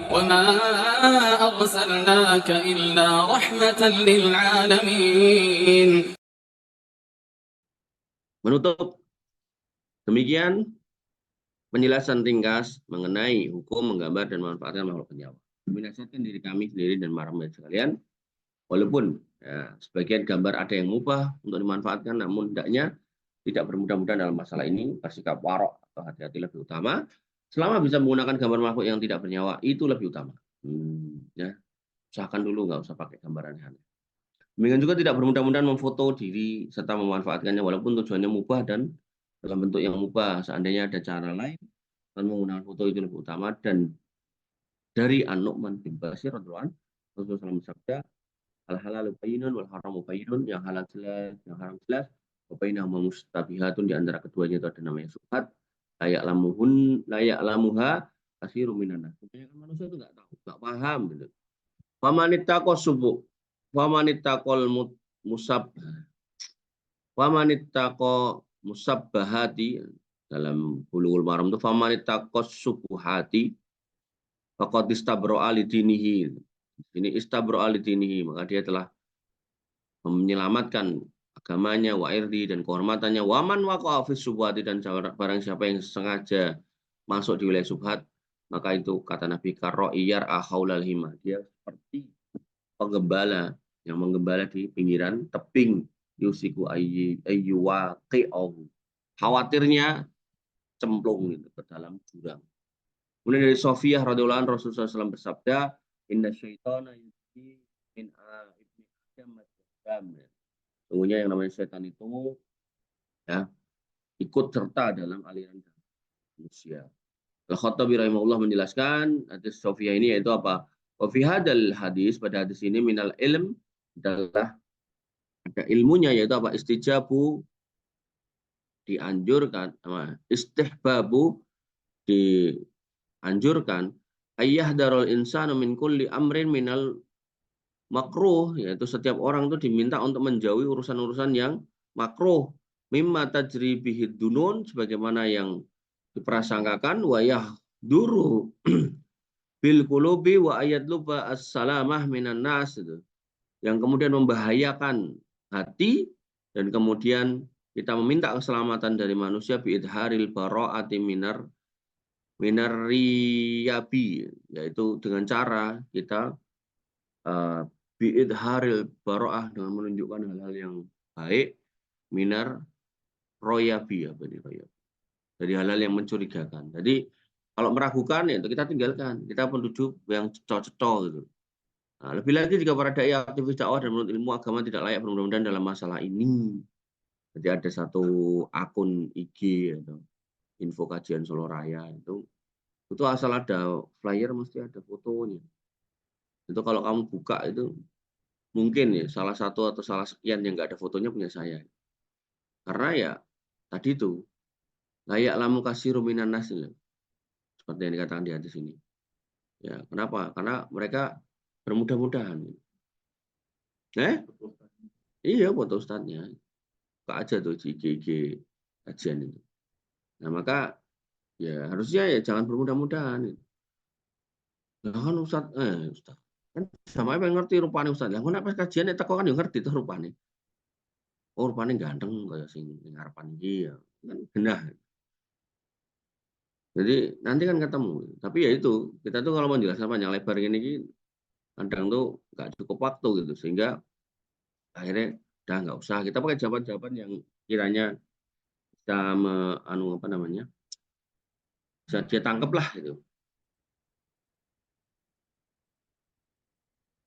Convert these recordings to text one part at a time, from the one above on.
وما أرسلناك إلا رحمة للعالمين. Menutup, demikian penjelasan ringkas mengenai hukum menggambar dan memanfaatkan makhluk bernyawa. Menasihatkan diri kami sendiri dan para pemirsa sekalian, walaupun ya, sebagian gambar ada yang mubah untuk dimanfaatkan, namun hendaknya tidak bermudah-mudahan dalam masalah ini, bersikap warok atau hati-hati lebih utama. Selama bisa menggunakan gambar makhluk yang tidak bernyawa, itu lebih utama. Ya, usahakan dulu, nggak usah pakai gambar aneh-aneh. Demikian juga tidak bermudah-mudahan memfoto diri serta memanfaatkannya walaupun tujuannya mubah dan dalam bentuk yang mubah. Seandainya ada cara lain dan menggunakan foto itu lebih utama. Dan dari An-Nu'man bin Bashir radhiyallahu anhu, Rasulullah SAW bersabda, al-halalu bayyinun wal haramu bayyinun, yang halal jelas, yang haram jelas, wa bainahuma mustabihatun, di antara keduanya itu ada namanya subhat, layak lamuha kasiru minan nas. Kebanyakan manusia itu nggak tahu, nggak paham gitu. Famanittaqos subuh, famanittaqol musab, famanittaqo musabbahati, dalam Bulughul Maram itu famanittaqos subuhati faqad istabro'a lidinihi. Ini istabro'a lidinihi, maka dia telah menyelamatkan agamanya, wa irdi, dan kehormatannya. Waman waqa'a fis subhati, dan barang siapa yang sengaja masuk di wilayah subhat, maka itu kata Nabi karro'iyar ahaulal hima, dia seperti penggembala yang menggembala di pinggiran tebing, yusiku ayyuwaqi'ahu, khawatirnya cemplung gitu ke dalam jurang. Kemudian dari Sofiyah radhiyallahu anha, Rasulullah SAW bersabda, inna syaitana yujri min ibni adam. Sungguhnya yang namanya setan itu ya ikut serta dalam aliran manusia. Al-Khattabi rahimahullah menjelaskan hadis Sofiyah ini yaitu apa? Wa fi hadal hadis, pada hadis ini, minal ilm, adalah ada ilmunya, yaitu apa? Istijabu, dianjurkan, istihbabu, dianjurkan, ayah darul insanu min kulli amrin minal makruh, yaitu setiap orang itu diminta untuk menjauhi urusan-urusan yang makruh, mimma tajri bihid dunun, sebagaimana yang diprasangkakan, wayah duru bil qulubi wa ayat luba as-salamah minan nas, itu yang kemudian membahayakan hati, dan kemudian kita meminta keselamatan dari manusia biidharil bara'ati minariyabi, yaitu dengan cara kita biidharil bara'ah, dengan menunjukkan hal-hal yang baik, minar royabi, apa ini royabi, dari hal-hal yang mencurigakan. Jadi kalau meragukan ya itu kita tinggalkan, kita penduduk yang cocok gitu. Nah, lebih lagi jika para dai, aktivis dakwah, dan menurut ilmu agama tidak layak bermudah-mudahan dalam masalah ini. Jadi ada satu akun IG atau info kajian Solo Raya, itu asal ada flyer mesti ada fotonya. Itu kalau kamu buka itu mungkin ya salah satu atau salah sekian yang nggak ada fotonya punya saya. Karena ya tadi itu layak lamu kasih ruminan nas, seperti yang dikatakan di hadis ini. Ya, kenapa? Karena mereka bermudah-mudahan. Iya, foto ustadznya. Buka aja tuh IG kajian itu. Nah, maka ya harusnya ya jangan bermudah-mudahan. Nah, kan ustadz, kan sama apa yang ngerti rupanya ustadz. Lah, kenapa kajian itu kok kan yang ngerti tuh rupanya. Oh, rupanya ganteng kayak sing harapan iki ya. Kan genah. Jadi nanti kan ketemu. Tapi ya itu, kita tuh kalau menjelaskan panjang lebar ini kadang tuh nggak cukup waktu gitu, sehingga akhirnya udah nggak usah, kita pakai jawaban-jawaban yang kiranya bisa apa namanya, bisa dia tangkep lah gitu.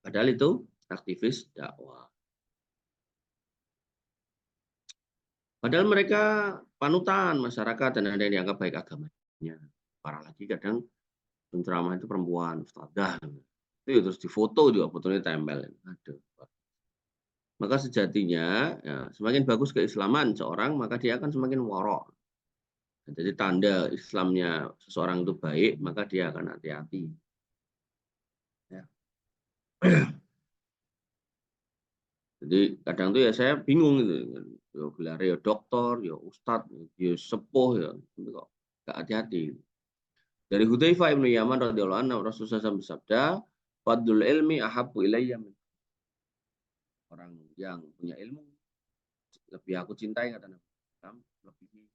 Padahal itu aktivis dakwah. Padahal mereka panutan masyarakat dan ada yang dianggap baik agamanya. Parah lagi kadang penceramah itu perempuan, ustadzah. Itu terus difoto juga, fotonya tempel. Aduh. Maka sejatinya ya, semakin bagus keislaman seorang, maka dia akan semakin warok. Jadi tanda Islamnya seseorang itu baik, maka dia akan hati-hati. Ya. Jadi kadang tuh ya saya bingung gitu. Ya gelar ya dokter, ya ustadz, ya sepuh, ya itu kok nggak hati-hati. Dari Hudzaifah bin Yaman radhiyallahu anhu Rasulullah SAW bersabda, "Fadlul ilmi ahabbu ilayya min." Orang yang punya ilmu lebih aku cintai kata Nabi lebih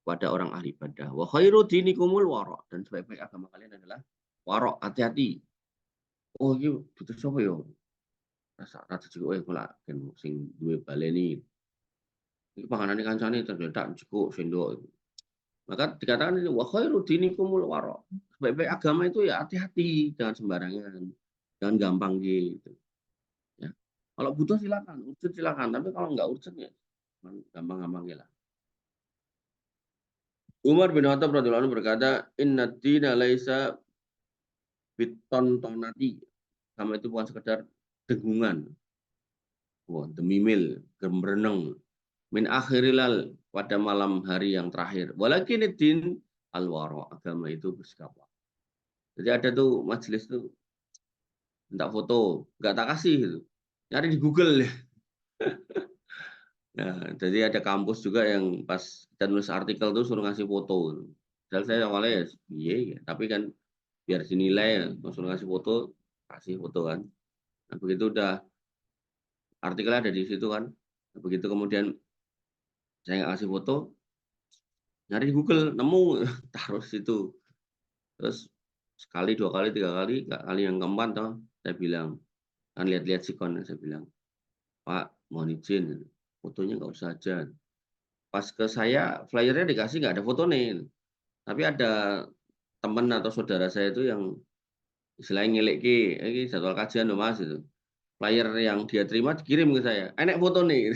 pada orang ahli ibadah. Wa khairu dinikumul wara, dan sebaik-baik agama kalian adalah wara, hati-hati. Oh, iki butuh sapa yo? Rasa rada juga kula sing duwe baleni. Iki panganane kancane terdedak cukup sendok. Maka dikatakan ini wa khairu dinikumul wara. Sebaik-baik agama itu ya hati-hati, jangan sembarangan. Jangan gampang gitu. Ya. Kalau butuh silakan, urgent silakan, tapi kalau enggak urgent ya gampang-gampang lah. Umar bin Khattab radhiyallahu anhu berkata, "Inna dina laisa bitontonati." Sama itu bukan sekedar dengungan. Wah, demi mil, gemreneng. Min akhirilal, pada malam hari yang terakhir. Walakin din al-wara, agama itu bersikap. Jadi ada tuh majelis tuh minta foto, nggak tak kasih gitu. Nyari di Google ya. Nah, jadi ada kampus juga yang pas kita nulis artikel tuh suruh ngasih foto. Dan saya awalnya ya, iya, iya, tapi kan biar dinilai ya, suruh ngasih foto, kasih foto kan. Nah, begitu udah artikelnya ada di situ kan. Nah, begitu kemudian saya nggak kasih foto, nyari di Google, nemu, taruh situ. Terus sekali, dua kali, tiga kali, kali yang keempat toh, saya bilang, kan lihat-lihat sikon, saya bilang, Pak, mohon izin, fotonya nggak usah aja. Pas ke saya, flyernya dikasih nggak ada foto nih. Tapi ada teman atau saudara saya itu yang istilahnya ngelek ini jadwal kajian loh mas itu. Flyer yang dia terima dikirim ke saya. Enak foto nih.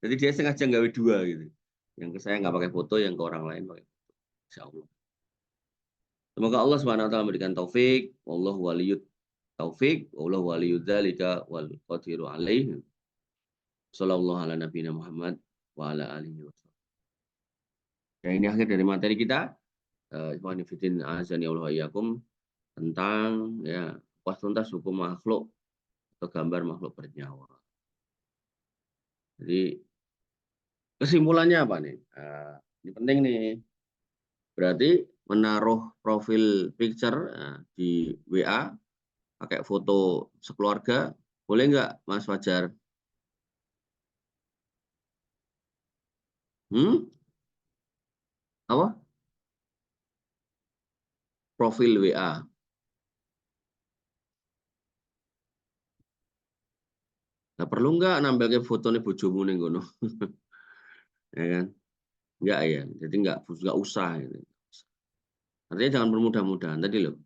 Jadi dia sengaja gawe dua gitu. Yang ke saya nggak pakai foto, yang ke orang lain pakai. Insya Allah. Semoga Allah SWT memberikan taufik. Wallahu waliyut taufik. Wallahu waliyud dzalika wal qadiru alaih. Sallallahu ala nabiyina Muhammad wa ala alihi wasallam. Ya, ini akhir dari materi kita. Ikhwan fillah azani Allah iyyakum, tentang ya kuas tuntas hukum makhluk atau gambar makhluk bernyawa. Jadi kesimpulannya apa nih? Ini penting nih. Berarti menaruh profil picture di WA pakai foto sekeluarga, boleh nggak Mas Fajar? Hmm? Apa? Profil WA. Nah, perlu nggak nambah ke foto nih bojomu nih gono? Ya kan? Enggak ya. Jadi nggak usah gitu. Artinya jangan bermudah-mudahan tadi loh.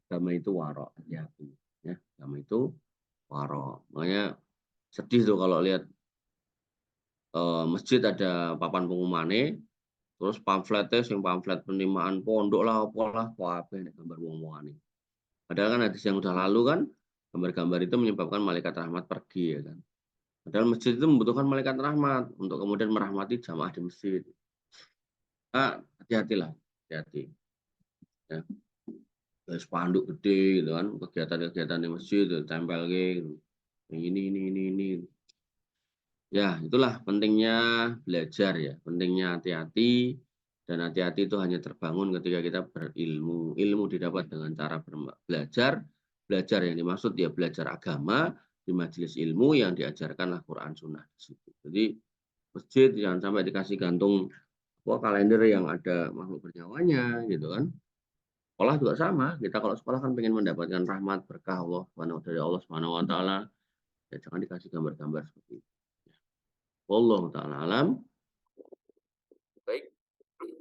Agama itu warok, hati-hati. Ya, agama itu warok. Makanya sedih tuh kalau lihat masjid ada papan pengumumannya, terus pamfletnya sing pamflet penerimaan pondok lah, apalah, apa ini gambar wong-wongan ini. Padahal kan hadis yang udah lalu kan, gambar-gambar itu menyebabkan malaikat rahmat pergi ya kan. Padahal masjid itu membutuhkan malaikat rahmat untuk kemudian merahmati jamaah di masjid. Nah, hati-hatilah, hati-hati. Ya. Spanduk gede gitu kan, kegiatan-kegiatan di masjid, tempel gitu. Ini. Ya, itulah pentingnya belajar ya, pentingnya hati-hati, dan hati-hati itu hanya terbangun ketika kita berilmu. Ilmu didapat dengan cara belajar, belajar yang dimaksud ya belajar agama di majelis ilmu yang diajarkan Al-Quran Sunnah di situ. Jadi masjid jangan sampai dikasih gantung kalender yang ada makhluk bernyawanya gitu kan. Sekolah juga sama, kita kalau sekolah kan pengen mendapatkan rahmat berkah Allah dari Allah Subhanahu wa taala, ya jangan dikasih gambar-gambar seperti itu. Wallahu taala alam. Baik,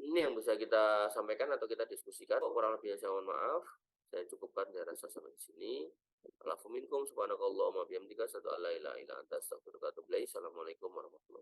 ini yang bisa kita sampaikan atau kita diskusikan. Kurang lebih saya mohon maaf. Saya cukupkan, saya rasa sampai di sini. Alhamdulillah, subhanakallahumma bihamdika asyhadu an la ilaha illa anta astaghfiruka wa atubu ilaik. Assalamualaikum warahmatullahi wabarakatuh.